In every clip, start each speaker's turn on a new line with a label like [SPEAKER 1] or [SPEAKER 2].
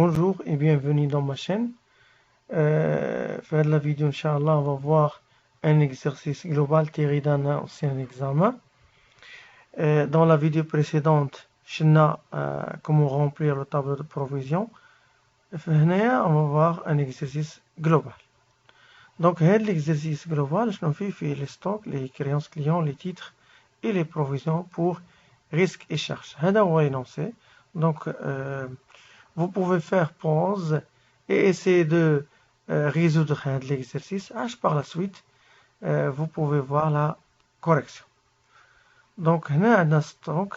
[SPEAKER 1] Bonjour et bienvenue dans ma chaîne. Faire la vidéo, Inch'Allah, on va voir un exercice global tiré d'un ancien examen. Dans la vidéo précédente, comment remplir le tableau de provision. On va voir un exercice global. Donc, l'exercice global, je fais les stocks, les créances clients, les titres et les provisions pour risques et charges. On va énoncer. Donc, vous pouvez faire pause et essayer de résoudre l'exercice. Par la suite, vous pouvez voir la correction. Donc, on a un stock.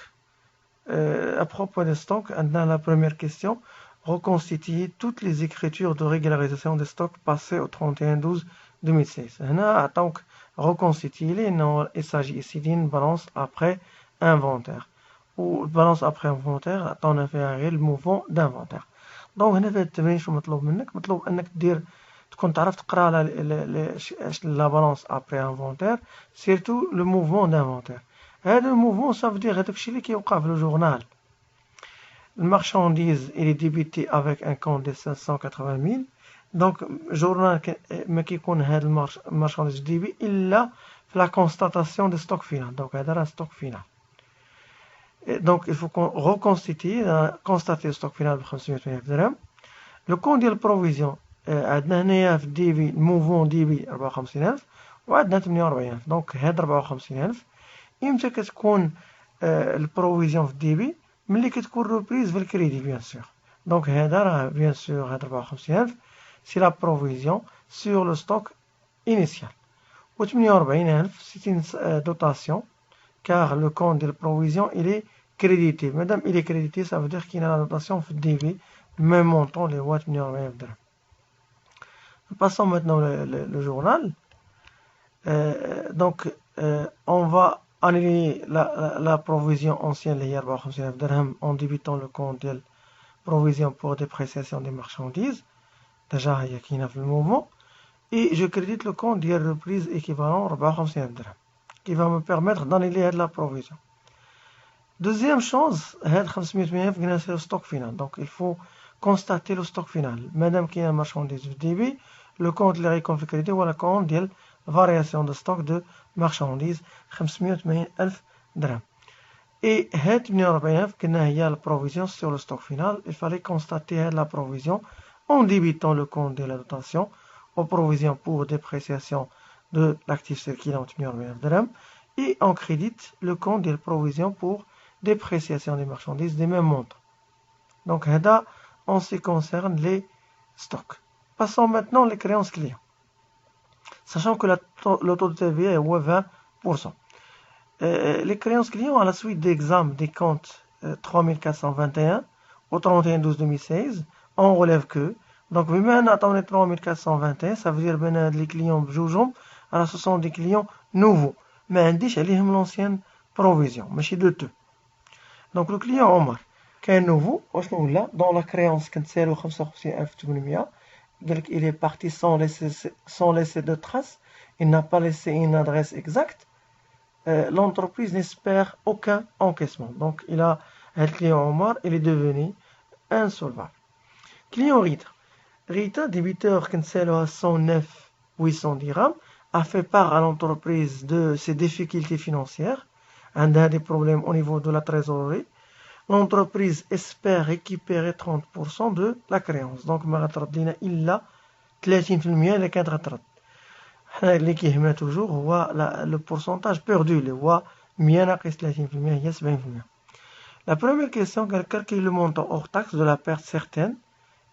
[SPEAKER 1] À propos des stocks, on a la première question. Reconstituer toutes les écritures de régularisation des stocks passés au 31/12/2016. On a donc reconstituer. Il s'agit ici d'une balance après inventaire. Ou balance après inventaire, on a fait un réel mouvement d'inventaire. دونك هنا في هاد التمرين شنو مطلوب منك؟ مطلوب انك تكون تعرف تقرا لا بالونس ابري انفونتير سيرتو لو موفمون دانفونتير. هذا الموفمون صافدير هذاك الشيء اللي كيوقع في لو جورنال. المارشانديز الي ديبيتي افيك ان كونت ديال 580,000. دونك جورنال ما كيكون هاد المارشانديز ديبي الا في لا كونستاتاسيون دو ستوك فينال. دونك هذا راه ستوك فينال. Donc, il faut reconstituer, constater le stock final de 580 درهم. Le compte ديال البروفيزيون عندنا هنايا في الديبي الموفمون ديبي 54,000 وعندنا 48,000. دونك هاد 54,000 امتى كتكون البروفيزيون في الديبي؟ ملي كتكون روبريز في الكريدي بيان سور. دونك هذا راه بيان سور هاد 54,000 سي لا بروفيزيون سور لو ستوك انيسيال. و 48,000 سي une dotation car le compte de provision il est crédité. Madame, il est crédité, ça veut dire qu'il y a la notation fait DV, même montant les watts minimum. Passons maintenant le journal. Donc, on va annuler la provision ancienne en débitant le compte de provision pour dépréciation des marchandises. Déjà, il y a le mouvement. Et je crédite le compte de reprise équivalent 54 dirhams qui va me permettre d'annuler la provision. Deuxième chose, c'est le stock final. Donc, il faut constater le stock final. Madame qui a un marchandise de débit, le compte de la réconfiguration ou le compte de variation de stock de marchandises, 580,000 dirhams. Et il y a la provision sur le stock final. Il fallait constater la provision en débitant le compte de la dotation aux provisions pour dépréciation de l'actif circulant 8,000 dirhams et on crédite le compte de provision pour dépréciation des marchandises des mêmes montants. Donc, là, en ce qui concerne les stocks. Passons maintenant les créances clients. Sachant que le taux de TVA est 20%. Les créances clients à la suite d'examen des comptes 3421 au 31/12/2016, on relève que donc, maintenant, on est 3421, ça veut dire que les clients بجوجهم, alors ce sont des clients nouveaux. Mais عنديش عليهم l'ancienne provision, ماشي de deux. Donc, le client Omar, qui est nouveau, dans la créance كنتسالو 55,800, il est parti sans laisser de traces, il n'a pas laissé une adresse exacte. L'entreprise n'espère aucun encaissement. Donc, le client Omar, il est devenu insolvable. Client Rita, débiteur Kenselo à 109,800 dirhams, a fait part à l'entreprise de ses difficultés financières, un des problèmes au niveau de la trésorerie. L'entreprise espère récupérer 30% de la créance. Donc, il a 30% اللي كتغترد. حنا اللي كيهمنا toujours هو le pourcentage perdu اللي هو 100 ناقص 30% هي 70%. La première question, calculer le montant hors taxe de la perte certaine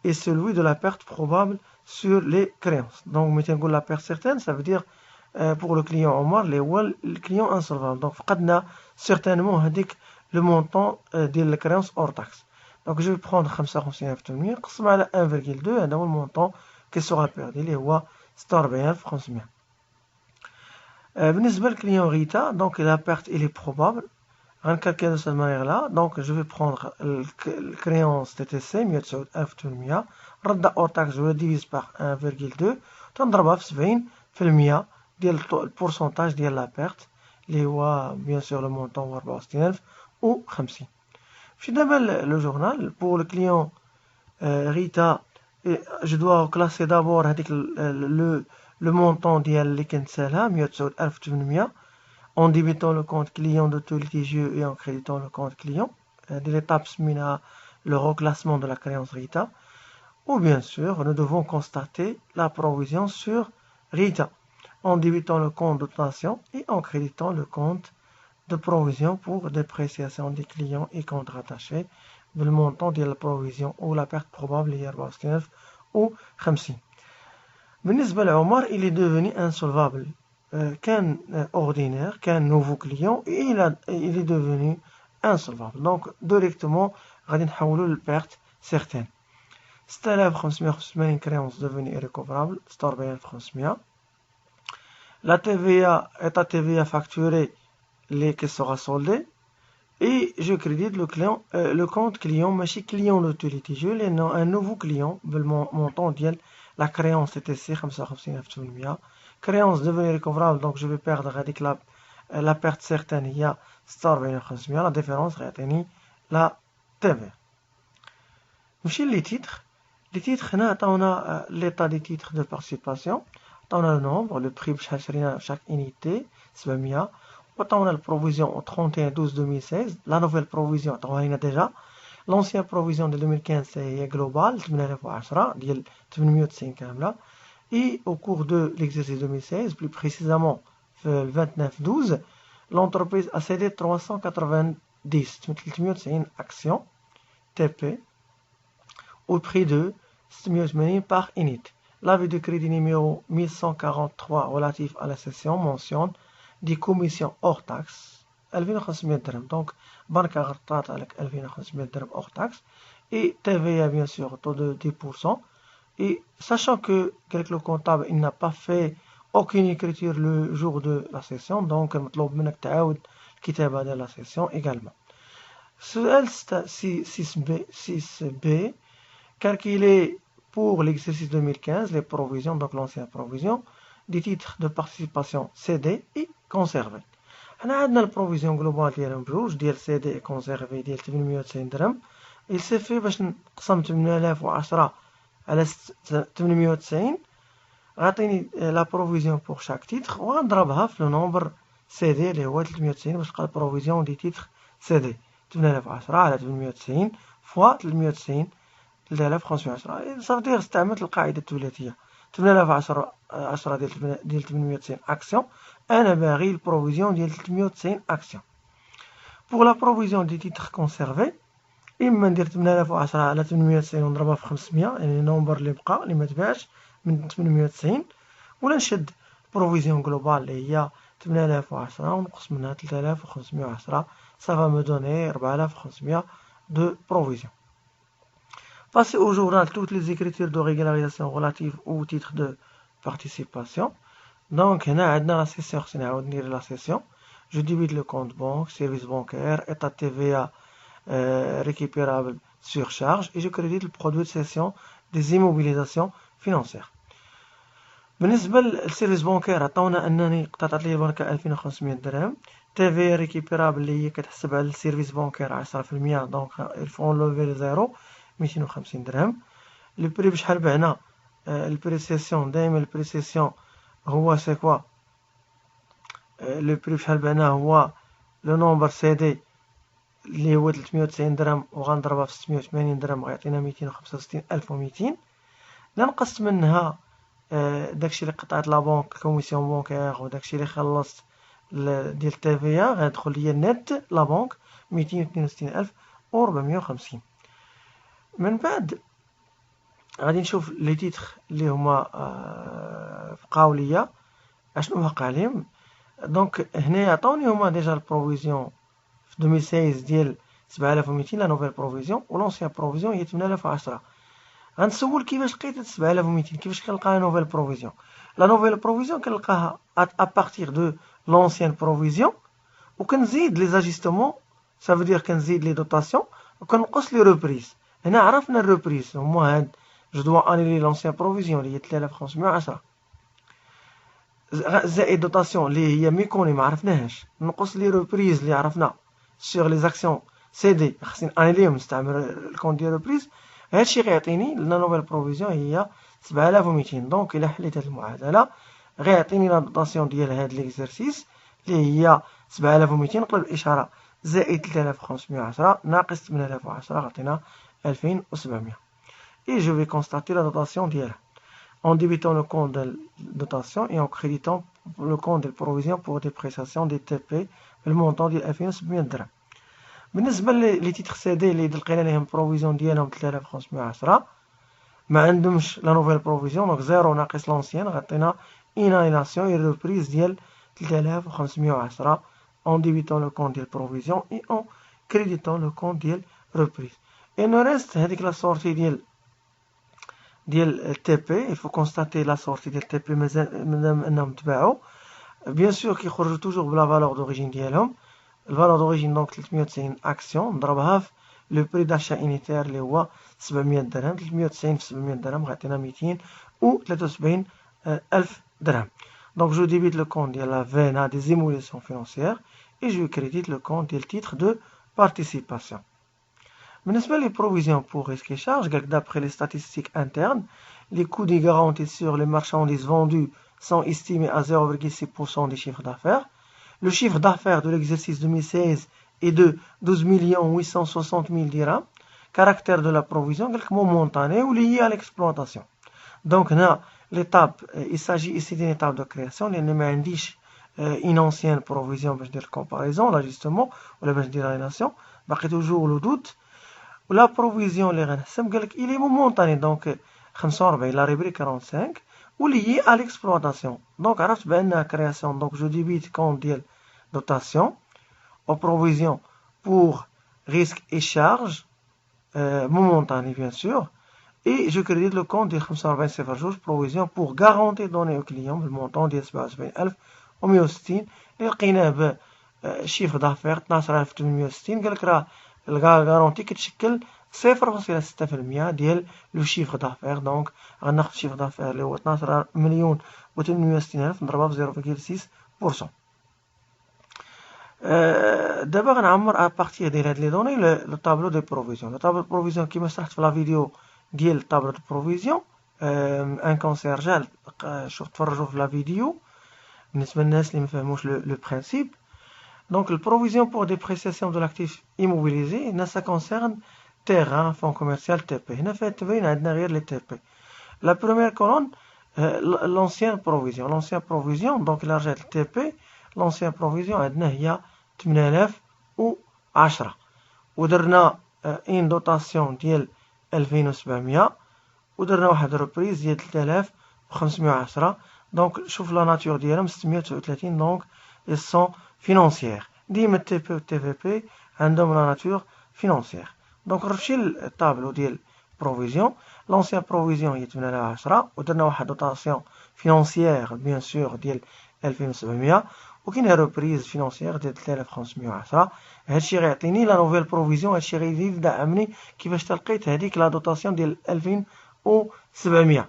[SPEAKER 1] et celui de la perte probable sur les créances. Donc, la perte certaine, ça veut dire pour le client Omar, le client insolvable. Donc, certainement le montant de la créance hors taxe. Donc, je vais prendre 55,800 قسم على 1,2, هذا هو المونطون qui sera perdu اللي هو 46,500. بالنسبة للكليون Rita, donc la perte elle est probable. On calcule de cette manière-là. Donc, je vais prendre la créance TTC, 199,800. Radda hors taxe, je le divise par 1,2. تنضربها في 70% ديال البورسونتاج ديال la perte. اللي هو bien sûr le montant هو 64,000 و 50. في دابا le journal pour le client Rita, je dois classer d'abord le montant ديال اللي كنت سالها 189,800 en débitant le compte client de tout litigieux et en créditant le compte client. L'étape سميناها le reclassement de la créance Rita. Ou bien sûr, nous devons constater la provision sur Rita en débitant le compte de dotation et en créditant le compte de provision pour dépréciation des clients et comptes rattachés le montant de la provision ou la perte probable هي 64 ou 50. بالنسبة لعمر, il est devenu insolvable. كان ordinaire, كان nouveau client et il est devenu insolvable. Donc directement غادي نحولو للبيرت certaine. 6585 créance devenue irrécoverable, 46,500. La TVA est à TVA facturée qui sera soldée. Et je crédite le compte client, ماشي client de tout litigieux, un nouveau client, le montant ديال la créance TTC 55,800. Créance devenue récoverable, donc je vais perdre هذيك la perte certaine هي 46,500. La différence غيعطيني la TVA. ماشي les titres. Les titres هنا عطاونا l'état des titres de participation, عطاونا le nombre, le prix بشحال شرينا chaque unité 700. On a la provision au 31/12/2016. La nouvelle provision, on a déjà. L'ancienne provision de 2015, c'est global, 890 Et au cours de l'exercice 2016, plus précisément le 29/12, l'entreprise a cédé 390 actions TP au prix de 680 par unit. L'avis de crédit numéro 1143 relatif à la cession mentionne des commissions hors taxes 2500 dirhams. Donc, banque غطات عليك 2500 dirhams hors taxes. Et TVA, bien sûr, taux de 10%. Et sachant que le comptable il n'a pas fait aucune écriture le jour de la session, donc مطلوب منك تعاود الكتابة ديال la session également. سؤال 6B, calculer pour l'exercice 2015 les provisions, donc l'ancienne provision, des titres de participation cédés et conservés. حنا عندنا البروفيزيون جلوبال ديالهم بجوج ديال سي دي كونسيرفي ديال 890 درهم. il s'est fait باش نقسم 8010 على 890 غاتيني لا بروفيزيون بور شاك تيتر وغنضربها في لو نومبر سي دي اللي هو 390 باش تلقى البروفيزيون دي تيتر سي دي 8010 على 890 فوا 390 3510. صافي استعملت القاعده الثلاثيه 8010 ديال 890 اكسيون. انا باغي البروفيزيون ديال 390 اكسيون. بوغ لا بروفيزيون دي تيتر كونسيرفي اما ندير 8010 على 890 ونضربها في 500 يعني النومبر اللي بقى اللي ما تباعش من 890 ولا نشد بروفيزيون جلوبال اللي هي 8010 ونقص منها 3510 صافا مو دوني 4500 دو بروفيزيون. Passer au journal toutes les écritures de régularisation relatives au titre de participation. Donc, on a la session, la session. Je débite le compte banque, service bancaire, état TVA récupérable sur charge et je crédite le produit de cession des immobilisations financières. بالنسبة للسيرفيس بانكير عطاونا انني قطعت لي البنكة 2500 درهم. TVA récupérable اللي هي كتحسب على السيرفيس بانكير 10%. دونك il faut enlever le zéro 250 درهم. لو بري بشحال بعنا البريسيسيون دائما البريسيسيون هو سي كوا لو بري بشحال بعنا هو لو نومبر سي دي اللي هو 390 درهم وغنضربها في 680 درهم غيعطينا 265200. نقصت منها داكشي اللي قطعت لا بنك كوميسيون بانكير وداكشي اللي خلصت ديال تي في ا غيدخل ليا نت لا بنك 262450. من بعد غادي نشوف لي تيتر اللي هما بقاو ليا اشنو وقع عليهم. دونك هنا عطاوني هما ديجا البروفيزيون في 2016 ديال 7200 لا نوفيل بروفيزيون ولونسيان بروفيزيون هي 8010. غنسول كيفاش لقيت 7200 كيفاش كنلقى لا نوفيل بروفيزيون. لا نوفيل بروفيزيون كنلقاها ا بارتير دو لونسيان بروفيزيون وكنزيد لي زاجستمون سا فو دير كنزيد لي دوطاسيون وكنقص لي ريبريز. هنا عرفنا الريبريز هما هاد جو دوا انيلي لونسيان بروفيزيون اللي هي 3510 زائد دوطاسيون اللي هي ميكوني ما عرفناهاش نقص لي ريبريز اللي عرفنا سيغ لي زاكسيون سي دي خصني انيليهم نستعمل الكونت ديال ريبريز هادشي غيعطيني لا نوفيل بروفيزيون هي 7200. دونك إلا حليت هاد المعادلة غيعطيني لا دوطاسيون ديال هاد ليكزرسيس اللي هي 7200 نقلب الإشارة زائد 3510 ناقص 8010 غتعطينا 2700. Et je vais constater la dotation d'hier en débitant le compte de dotation et en créditant le compte de provision pour des prestations des TP le montant ديال 2700 درهم. بالنسبة لي تيتر سي دي اللي لقينا لهم بروفيزيون ديالهم 3510 ما عندهمش لا نوفيل بروفيزيون، دونك 0 ناقص لونسيان غتعطينا une annulation et reprise ديال 3510 en débitant le compte ديال provision et en créditant le compte ديال reprise. Et nous reste هذيك لا sortie ديال TP. il faut constater la sortie ديال TP مادام انهم تباعوا bien sûr كيخرجوا toujours بلا valeur d'origine ديالهم. الفالور d'origine دونك 390 اكسيون نضربها في لو بري داشا انيتير اللي هو 700 درهم. 390 في 700 درهم غيعطينا 273 ألف درهم. Donc je débite le compte de la VNA des émolations financières et je crédite le compte du titre de participation. بالنسبة les provisions pour risques et charges, d'après les statistiques internes, les coûts des garanties sur les marchandises vendues sont estimés à 0,6% du chiffre d'affaires. Le chiffre d'affaires de l'exercice 2016 est de 12 860 000 dirhams. Caractère de la provision, quelques mots momentanés ou liés à l'exploitation. Donc, l'étape, il s'agit ici d'une étape de création. Il n'y a une ancienne provision, je veux dire comparaison, l'ajustement, ou je veux dire l'aliénation. Il y a toujours le doute. La provision, il est momentané. Donc, 45, la rubrique 45, ou lié à l'exploitation. Donc, عرفت بأنها création. Donc, je débite compte ديال dotation aux provisions pour risques et charges momentanées, bien sûr. Et je crédite le compte de 45 صفر جوج provision pour garantie donnée au client le montant ديال 77160 اللي لقيناه بشيفر دافير 12860. قالك راه الغارونتي كتشكل 0.6% ديال لو شيفر دافير. دونك غناخد الشيفر دافير اللي هو 12 مليون و 860 ألف نضربها في 0.6%. دابا غنعمر ابارتيغ ديال هاد لي دوني لو طابلو دي بروفيزيون. لو طابلو دو بروفيزيون كيما شرحت في لا فيديو ديال الطابلو دو بروفيزيون ان كونسيرجال تفرجوا في لا فيديو بالنسبه للناس اللي ما فهموش لو برينسيپ. Donc, la provision pour dépréciation de l'actif immobilisé, ça concerne terrain, fonds commercial, TP. On a fait derrière les TP. La première colonne, l'ancienne provision. L'ancienne provision, donc l'argent TP, l'ancienne provision, il y a 8000 ou 10. ودرنا une dotation ديال 2700 ودرنا واحد reprise ديال 3510. Donc, شوف la nature ديالهم 639. Donc, ils sont financières. ديما TP و TVP عندهم la nature financière. Donc نمشي للطابلو ديال provision. l'ancienne provision هي 810 ودرنا واحد دوطاسيون فينانسيير بيان سور ديال 2700 وكاينه ريبريز فينانسيير ديال 3510. هادشي غيعطيني لا نوفيل بروفيزيون. هادشي غيزيد يدعمني كيفاش تلقيت هذيك لا دوطاسيون ديال 2700.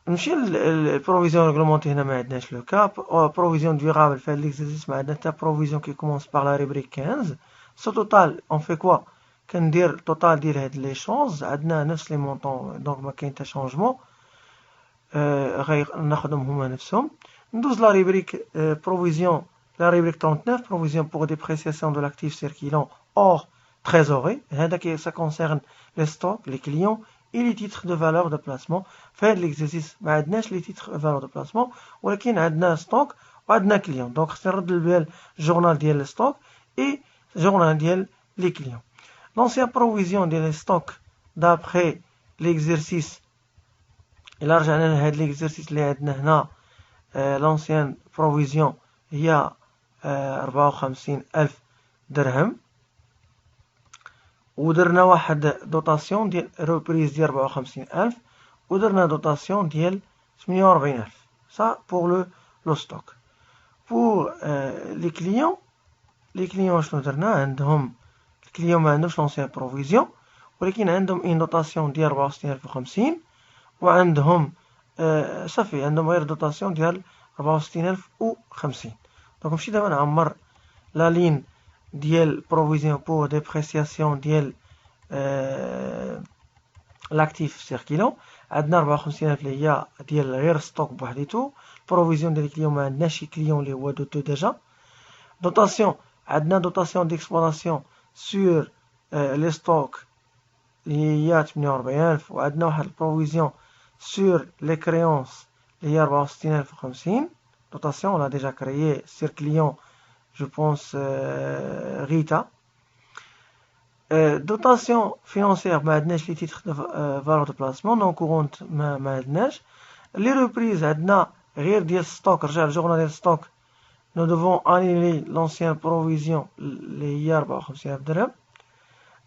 [SPEAKER 1] نمشي للبروفيزيون ريغلومونتي. هنا ما عندناش لو كاب. بروفيزيون ديورابل في هاد ليكزيرسيس ما عندنا حتى بروفيزيون كي كومونس باغ لا ريبريك 15. سو توتال اون في كوا كندير التوتال ديال هاد لي شونز عندنا نفس لي مونطون دونك ما كاين حتى شونجمون. غناخدهم هما نفسهم. ندوز لا ريبريك بروفيزيون. لا ريبريك 39 provision pour dépréciation de l'actif circulant hors trésorerie. هذا كي ça concerne les stocks, les clients et les titres de valeur de placement. في هذا l'exercice ما عندناش les titres de valeur de placement ولكن عندنا ستوك وعندنا كليون. دونك خصني نرد البال الجورنال ديال الستوك et journal ديال les clients. L'ancienne provision ديال الستوك d'après l'exercice إلا رجعنا لهاد l'exercice اللي عندنا هنا l'ancienne provision هي 54,000 درهم ودرنا واحد دوطاسيون ديال ريبريز ديال 54,000 ودرنا دوطاسيون ديال 48,000. ça pour le stock. pour les clients شنو درنا عندهم الكليون ما عندهمش l'ancienne provision ولكن عندهم une دوطاسيون ديال 64,050 وعندهم صافي عندهم غير دوطاسيون ديال 64,050. دونك نمشي دابا نعمر لا لين ديال بروفيزيون بور ديبريسياسيون ديال l'actif circulant. عندنا 54,000 اللي هي ديال غير ستوك بوحديتو. بروفيزيون ديال الكليون ما عندناش شي كليون اللي هو دوتو ديجا. دوتاسيون عندنا دوتاسيون ديكسبلوطاسيون سور لي ستوك اللي هي 48,000 وعندنا واحد البروفيزيون سور لي كريونس اللي هي 64,050. دوتاسيون on l'a déjà créé sur client je pense Rita. Dotation financière ما عندناش لي تيتر valeur de placement non courante ما عندناش. les reprises عندنا غير ديال ستوك رجع الجورنال ديال ستوك nous devons annuler l'ancienne provision اللي هي 54,000 درهم.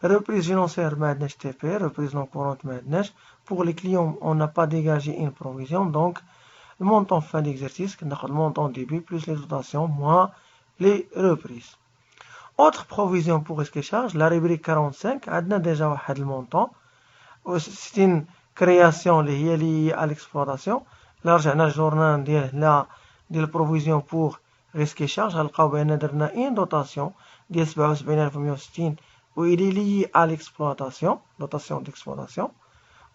[SPEAKER 1] reprise financière ما عندناش TP. reprise non courante ما عندناش. pour les clients on n'a pas dégagé une provision donc le montant fin d'exercice كناخد le montant début plus les dotations moins les reprises. Autre provision pour risque et charge, la rubrique 45 عندنا déjà واحد المونطون. c'est une création اللي هي liée à l'exploitation. لا رجعنا الجورنال ديال هنا ديال provision pour risque et charge غنلقاو بان درنا une dotation ديال 77,160 و il est lié à l'exploitation, dotation d'exploitation.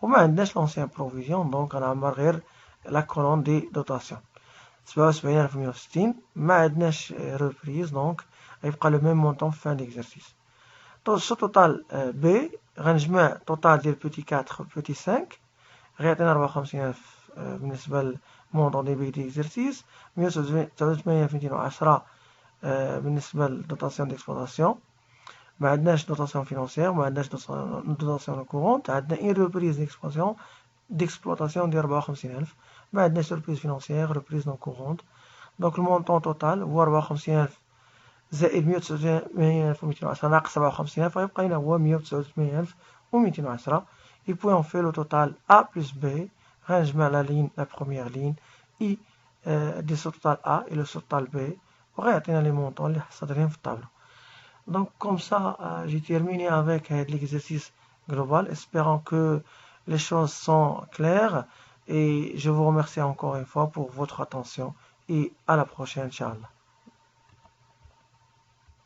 [SPEAKER 1] وما عندناش l'ancien provision donc غنعمر غير la colonne des dotations. 77,160 ما عندناش reprise donc غيبقى le même montant fin d'exercice. donc ce total B غنجمع total ديال petit 4 petit 5 غيعطينا 54,000 بالنسبة للمونطون دي بي ديكزرسيس. 189,210 بالنسبة للدوتاسيون ديكسبلوطاسيون. ما عندناش دوتاسيون فينونسيير ما عندناش دوتاسيون كورونت. عندنا اون ريبريز ديكسبلوطاسيون ديال 54,000. ما عندناش ريبريز فينونسيير ريبريز نون كورونت. دونك المونطون توتال هو 54,000 زائد 189,210 ناقص 57,000 غيبقى لنا هو 189,210. et puis on fait le total A plus B. غنجمع لا لين لا بروميير لين اي دي سو توتال A et le total B وغيعطينا لي مونطون اللي حصلتهم في الطابلو. Donc comme ça, j'ai terminé avec l'exercice global, espérant que les choses sont claires et je vous remercie encore une fois pour votre attention et à la prochaine, Inch'Allah.